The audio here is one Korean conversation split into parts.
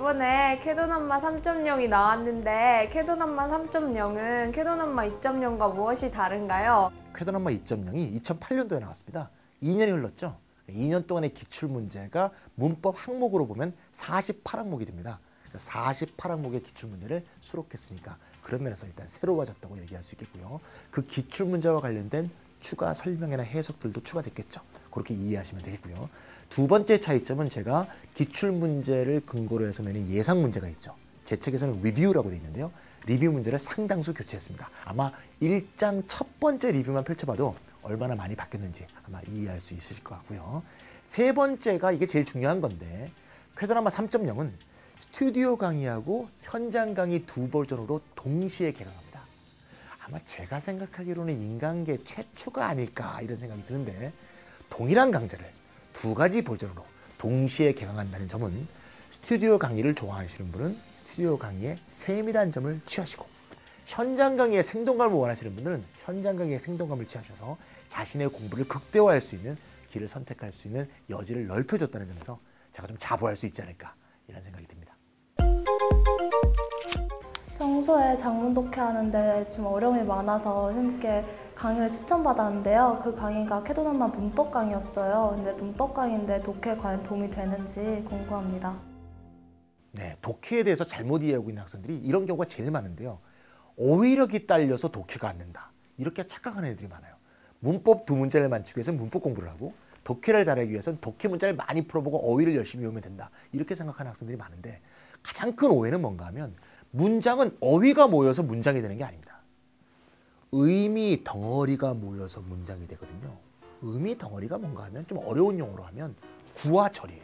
이번에 캐논엄마 3.0이 나왔는데 캐논엄마 3.0은 캐논엄마 2.0과 무엇이 다른가요? 캐논엄마 2.0이 2008년도에 나왔습니다. 2년이 흘렀죠. 2년 동안의 기출문제가 문법 항목으로 보면 48항목이 됩니다. 48항목의 기출문제를 수록했으니까 그런 면에서 일단 새로워졌다고 얘기할 수 있겠고요. 그 기출문제와 관련된 추가 설명이나 해석들도 추가됐겠죠. 그렇게 이해하시면 되겠고요. 두 번째 차이점은 제가 기출문제를 근거로 해서 내는 예상문제가 있죠. 제 책에서는 리뷰라고 되어 있는데요. 리뷰 문제를 상당수 교체했습니다. 아마 1장 첫 번째 리뷰만 펼쳐봐도 얼마나 많이 바뀌었는지 아마 이해할 수 있으실 것 같고요. 세 번째가 이게 제일 중요한 건데 캐논엄마 3.0은 스튜디오 강의하고 현장 강의 두 버전으로 동시에 개강합니다. 아마 제가 생각하기로는 인간계 최초가 아닐까 이런 생각이 드는데 동일한 강좌를 두 가지 버전으로 동시에 개강한다는 점은 스튜디오 강의를 좋아하시는 분은 스튜디오 강의의 세밀한 점을 취하시고 현장 강의의 생동감을 원하시는 분들은 현장 강의의 생동감을 취하셔서 자신의 공부를 극대화할 수 있는 길을 선택할 수 있는 여지를 넓혀줬다는 점에서 제가 좀 자부할 수 있지 않을까 이런 생각이 듭니다. 평소에 작문 독해하는데 좀 어려움이 많아서 선생님께 강의를 추천받았는데요. 그 강의가 캐논엄마 문법 강의였어요. 근데 문법 강의인데 독해에 과연 도움이 되는지 궁금합니다. 네, 독해에 대해서 잘못 이해하고 있는 학생들이 이런 경우가 제일 많은데요. 어휘력이 딸려서 독해가 안 된다. 이렇게 착각하는 애들이 많아요. 문법 두 문제를 맞추기 위해서는 문법 공부를 하고 독해를 잘하기 위해서는 독해 문제를 많이 풀어보고 어휘를 열심히 외우면 된다. 이렇게 생각하는 학생들이 많은데 가장 큰 오해는 뭔가 하면 문장은 어휘가 모여서 문장이 되는 게 아닙니다. 의미 덩어리가 모여서 문장이 되거든요. 의미 덩어리가 뭔가 하면 좀 어려운 용어로 하면 구와 절이에요.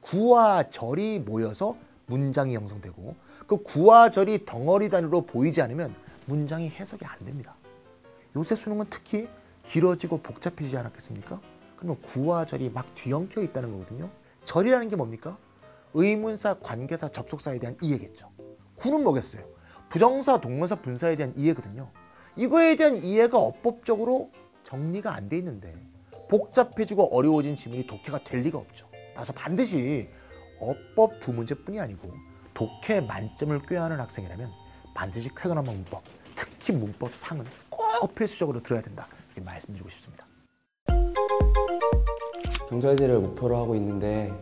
구와 절이 모여서 문장이 형성되고 그 구와 절이 덩어리 단위로 보이지 않으면 문장이 해석이 안 됩니다. 요새 수능은 특히 길어지고 복잡해지지 않았겠습니까? 그러면 구와 절이 막 뒤엉켜 있다는 거거든요. 절이라는 게 뭡니까? 의문사, 관계사, 접속사에 대한 이해겠죠. 구는 뭐겠어요? 부정사, 동명사, 분사에 대한 이해거든요. 이거에 대한 이해가 어법적으로 정리가 안 돼 있는데 복잡해지고 어려워진 지문이 독해가 될 리가 없죠. 따라서 반드시 어법 두 문제뿐이 아니고 독해 만점을 꾀하는 학생이라면 반드시 캐논엄마 문법, 특히 문법 상은 꼭 필수적으로 들어야 된다. 이렇게 말씀드리고 싶습니다. 경찰대를 목표로 하고 있는데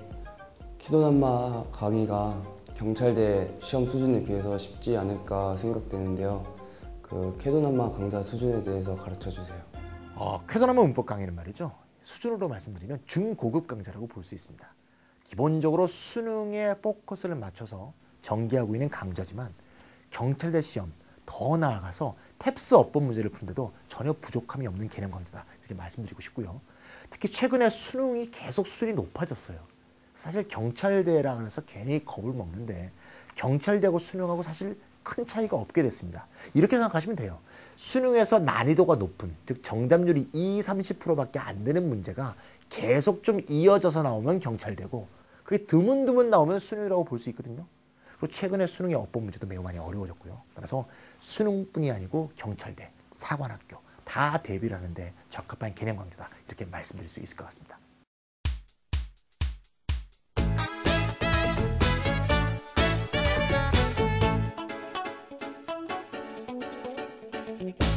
캐논엄마 강의가 경찰대 시험 수준에 비해서 쉽지 않을까 생각되는데요. 그 캐논엄마 강좌 수준에 대해서 가르쳐 주세요. 캐논엄마 문법 강의는 말이죠. 수준으로 말씀드리면 중고급 강좌라고 볼 수 있습니다. 기본적으로 수능에 포커스를 맞춰서 전개하고 있는 강좌지만 경찰대 시험 더 나아가서 탭스 어법 문제를 푸는데도 전혀 부족함이 없는 개념 강좌다. 이렇게 말씀드리고 싶고요. 특히 최근에 수능이 계속 수준이 높아졌어요. 사실 경찰대라 해서 괜히 겁을 먹는데 경찰대하고 수능하고 사실 큰 차이가 없게 됐습니다. 이렇게 생각하시면 돼요. 수능에서 난이도가 높은, 즉 정답률이 20-30%밖에 안 되는 문제가 계속 좀 이어져서 나오면 경찰대고 그게 드문드문 나오면 수능이라고 볼 수 있거든요. 그리고 최근에 수능의 어법 문제도 매우 많이 어려워졌고요. 따라서 수능뿐이 아니고 경찰대, 사관학교 다 대비를 하는데 적합한 개념 강좌다. 이렇게 말씀드릴 수 있을 것 같습니다. 네.